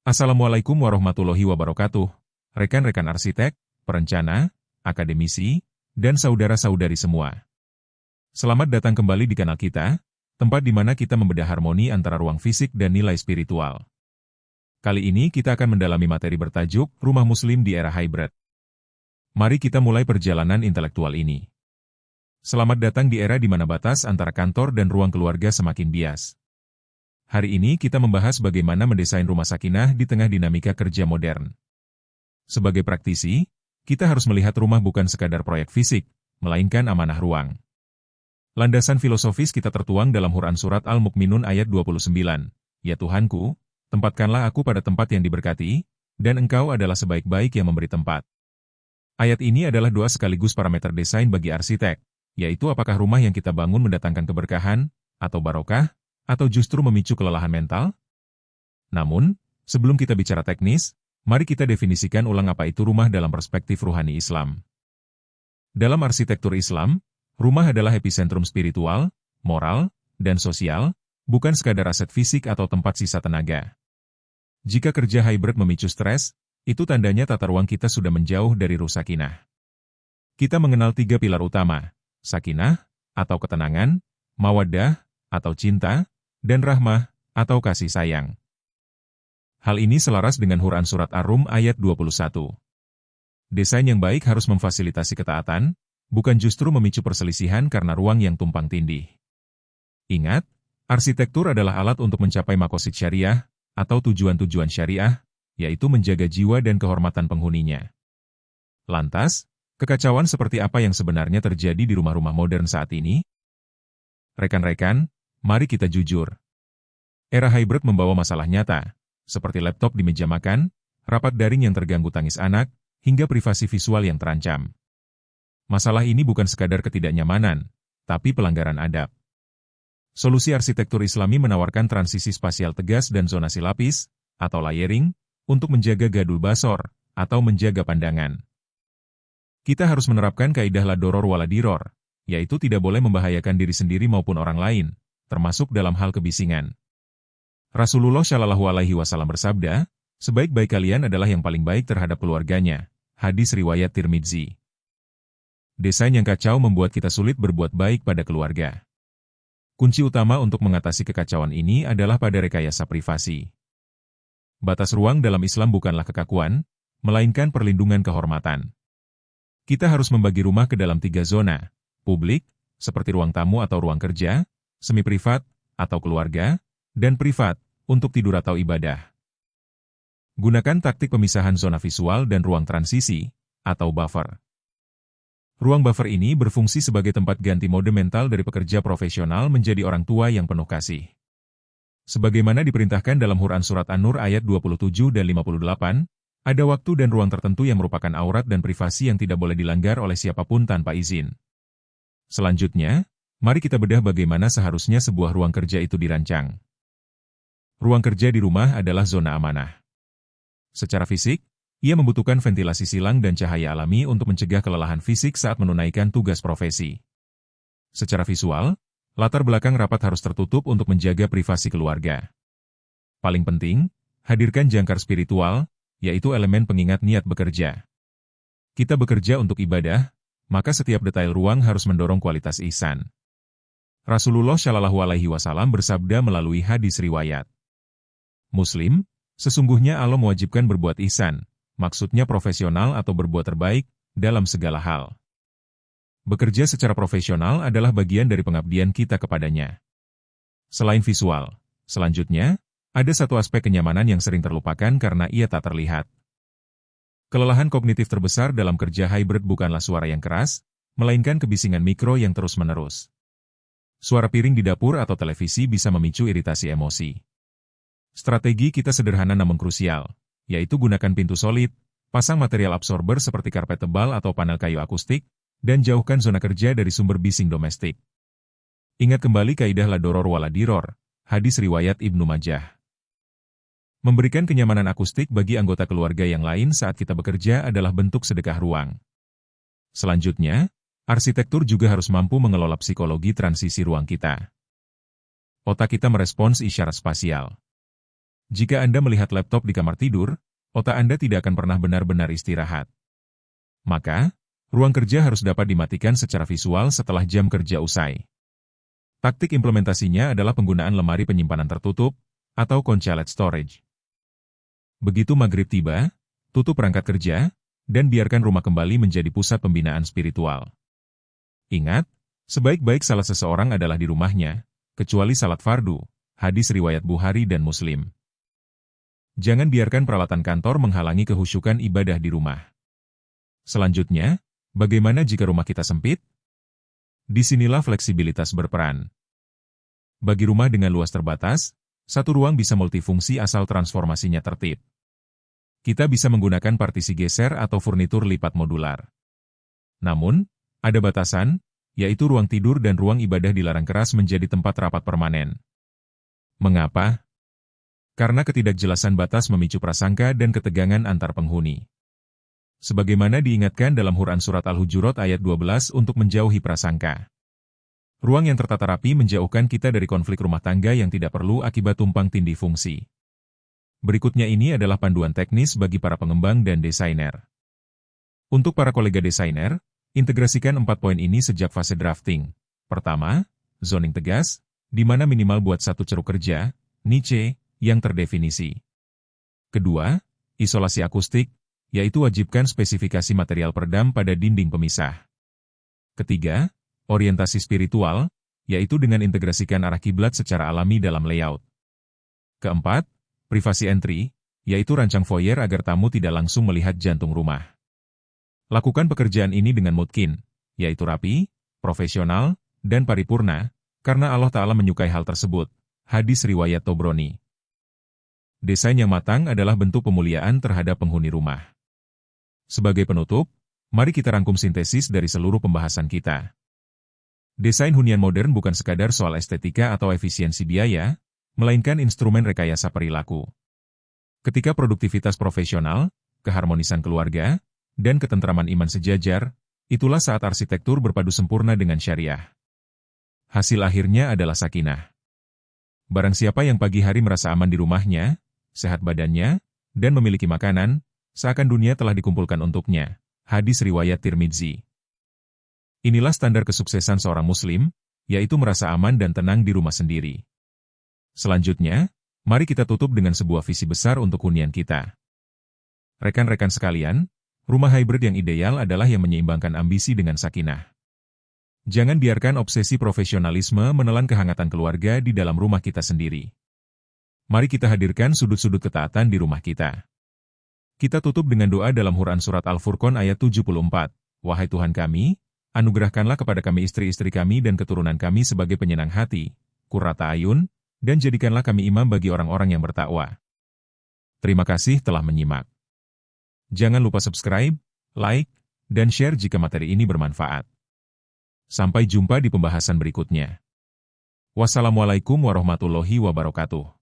Assalamualaikum warahmatullahi wabarakatuh. Rekan-rekan arsitek, perencana, akademisi, dan saudara-saudari semua. Selamat datang kembali di kanal kita, tempat di mana kita membedah harmoni antara ruang fisik dan nilai spiritual. Kali ini kita akan mendalami materi bertajuk Rumah Muslim di Era Hybrid. Mari kita mulai perjalanan intelektual ini. Selamat datang di era di mana batas antara kantor dan ruang keluarga semakin bias. Hari ini kita membahas bagaimana mendesain rumah sakinah di tengah dinamika kerja modern. Sebagai praktisi, kita harus melihat rumah bukan sekadar proyek fisik, melainkan amanah ruang. Landasan filosofis kita tertuang dalam Quran Surat Al-Mukminun ayat 29. Ya Tuhanku, tempatkanlah aku pada tempat yang diberkati, dan Engkau adalah sebaik-baik yang memberi tempat. Ayat ini adalah doa sekaligus parameter desain bagi arsitek, yaitu apakah rumah yang kita bangun mendatangkan keberkahan, atau barokah, atau justru memicu kelelahan mental? Namun, sebelum kita bicara teknis, mari kita definisikan ulang apa itu rumah dalam perspektif ruhani Islam. Dalam arsitektur Islam, rumah adalah epicentrum spiritual, moral, dan sosial, bukan sekadar aset fisik atau tempat sisa tenaga. Jika kerja hybrid memicu stres, itu tandanya tata ruang kita sudah menjauh dari ruh sakinah. Kita mengenal 3 pilar utama, sakinah, atau ketenangan, mawaddah, atau cinta, dan rahmah, atau kasih sayang. Hal ini selaras dengan Quran Surat Ar-Rum ayat 21. Desain yang baik harus memfasilitasi ketaatan, bukan justru memicu perselisihan karena ruang yang tumpang tindih. Ingat, arsitektur adalah alat untuk mencapai maqasid syariah, atau tujuan-tujuan syariah, yaitu menjaga jiwa dan kehormatan penghuninya. Lantas, kekacauan seperti apa yang sebenarnya terjadi di rumah-rumah modern saat ini? Rekan-rekan, mari kita jujur. Era hybrid membawa masalah nyata, seperti laptop di meja makan, rapat daring yang terganggu tangis anak, hingga privasi visual yang terancam. Masalah ini bukan sekadar ketidaknyamanan, tapi pelanggaran adab. Solusi arsitektur Islami menawarkan transisi spasial tegas dan zonasi lapis, atau layering, untuk menjaga gadul basor, atau menjaga pandangan. Kita harus menerapkan kaidah la doror wala diror, yaitu tidak boleh membahayakan diri sendiri maupun orang lain, termasuk dalam hal kebisingan. Rasulullah Shallallahu Alaihi Wasallam bersabda, sebaik-baik kalian adalah yang paling baik terhadap keluarganya. Hadis riwayat Tirmidzi. Desain yang kacau membuat kita sulit berbuat baik pada keluarga. Kunci utama untuk mengatasi kekacauan ini adalah pada rekayasa privasi. Batas ruang dalam Islam bukanlah kekakuan, melainkan perlindungan kehormatan. Kita harus membagi rumah ke dalam 3 zona, publik, seperti ruang tamu atau ruang kerja, semi-privat, atau keluarga, dan privat, untuk tidur atau ibadah. Gunakan taktik pemisahan zona visual dan ruang transisi, atau buffer. Ruang buffer ini berfungsi sebagai tempat ganti mode mental dari pekerja profesional menjadi orang tua yang penuh kasih. Sebagaimana diperintahkan dalam Quran Surat An-Nur ayat 27 dan 58, ada waktu dan ruang tertentu yang merupakan aurat dan privasi yang tidak boleh dilanggar oleh siapapun tanpa izin. Selanjutnya, mari kita bedah bagaimana seharusnya sebuah ruang kerja itu dirancang. Ruang kerja di rumah adalah zona amanah. Secara fisik, ia membutuhkan ventilasi silang dan cahaya alami untuk mencegah kelelahan fisik saat menunaikan tugas profesi. Secara visual, latar belakang rapat harus tertutup untuk menjaga privasi keluarga. Paling penting, hadirkan jangkar spiritual, yaitu elemen pengingat niat bekerja. Kita bekerja untuk ibadah, maka setiap detail ruang harus mendorong kualitas ihsan. Rasulullah Shallallahu Alaihi Wasallam bersabda melalui hadis riwayat Muslim, sesungguhnya Allah mewajibkan berbuat ihsan, maksudnya profesional atau berbuat terbaik, dalam segala hal. Bekerja secara profesional adalah bagian dari pengabdian kita kepadanya. Selain visual, selanjutnya, ada satu aspek kenyamanan yang sering terlupakan karena ia tak terlihat. Kelelahan kognitif terbesar dalam kerja hybrid bukanlah suara yang keras, melainkan kebisingan mikro yang terus-menerus. Suara piring di dapur atau televisi bisa memicu iritasi emosi. Strategi kita sederhana namun krusial, yaitu gunakan pintu solid, pasang material absorber seperti karpet tebal atau panel kayu akustik, dan jauhkan zona kerja dari sumber bising domestik. Ingat kembali kaidah la doror wala diror, hadis riwayat Ibnu Majah. Memberikan kenyamanan akustik bagi anggota keluarga yang lain saat kita bekerja adalah bentuk sedekah ruang. Selanjutnya, arsitektur juga harus mampu mengelola psikologi transisi ruang kita. Otak kita merespons isyarat spasial. Jika Anda melihat laptop di kamar tidur, otak Anda tidak akan pernah benar-benar istirahat. Maka, ruang kerja harus dapat dimatikan secara visual setelah jam kerja usai. Taktik implementasinya adalah penggunaan lemari penyimpanan tertutup, atau concealed storage. Begitu maghrib tiba, tutup perangkat kerja, dan biarkan rumah kembali menjadi pusat pembinaan spiritual. Ingat, sebaik-baik salat seseorang adalah di rumahnya, kecuali salat fardu, hadis riwayat Bukhari dan Muslim. Jangan biarkan peralatan kantor menghalangi kehusyukan ibadah di rumah. Selanjutnya, bagaimana jika rumah kita sempit? Disinilah fleksibilitas berperan. Bagi rumah dengan luas terbatas, satu ruang bisa multifungsi asal transformasinya tertib. Kita bisa menggunakan partisi geser atau furnitur lipat modular. Namun, ada batasan, yaitu ruang tidur dan ruang ibadah dilarang keras menjadi tempat rapat permanen. Mengapa? Karena ketidakjelasan batas memicu prasangka dan ketegangan antar penghuni. Sebagaimana diingatkan dalam Quran Surat Al-Hujurat ayat 12 untuk menjauhi prasangka. Ruang yang tertata rapi menjauhkan kita dari konflik rumah tangga yang tidak perlu akibat tumpang tindih fungsi. Berikutnya ini adalah panduan teknis bagi para pengembang dan desainer. Untuk para kolega desainer, integrasikan 4 poin ini sejak fase drafting. Pertama, zoning tegas, di mana minimal buat satu ceruk kerja, niche, yang terdefinisi. Kedua, isolasi akustik, yaitu wajibkan spesifikasi material peredam pada dinding pemisah. Ketiga, orientasi spiritual, yaitu dengan integrasikan arah kiblat secara alami dalam layout. Keempat, privasi entry, yaitu rancang foyer agar tamu tidak langsung melihat jantung rumah. Lakukan pekerjaan ini dengan mutkin, yaitu rapi, profesional, dan paripurna, karena Allah Ta'ala menyukai hal tersebut. Hadis riwayat Tobroni. Desain yang matang adalah bentuk pemuliaan terhadap penghuni rumah. Sebagai penutup, mari kita rangkum sintesis dari seluruh pembahasan kita. Desain hunian modern bukan sekadar soal estetika atau efisiensi biaya, melainkan instrumen rekayasa perilaku. Ketika produktivitas profesional, keharmonisan keluarga, dan ketentraman iman sejajar, itulah saat arsitektur berpadu sempurna dengan syariah. Hasil akhirnya adalah sakinah. Barang siapa yang pagi hari merasa aman di rumahnya, sehat badannya, dan memiliki makanan, seakan dunia telah dikumpulkan untuknya. Hadis riwayat Tirmidzi. Inilah standar kesuksesan seorang muslim, yaitu merasa aman dan tenang di rumah sendiri. Selanjutnya, mari kita tutup dengan sebuah visi besar untuk hunian kita. Rekan-rekan sekalian, rumah hybrid yang ideal adalah yang menyeimbangkan ambisi dengan sakinah. Jangan biarkan obsesi profesionalisme menelan kehangatan keluarga di dalam rumah kita sendiri. Mari kita hadirkan sudut-sudut ketaatan di rumah kita. Kita tutup dengan doa dalam Quran Surat Al-Furqan ayat 74. Wahai Tuhan kami, anugerahkanlah kepada kami istri-istri kami dan keturunan kami sebagai penyenang hati, qurrata ayun, dan jadikanlah kami imam bagi orang-orang yang bertakwa. Terima kasih telah menyimak. Jangan lupa subscribe, like, dan share jika materi ini bermanfaat. Sampai jumpa di pembahasan berikutnya. Wassalamualaikum warahmatullahi wabarakatuh.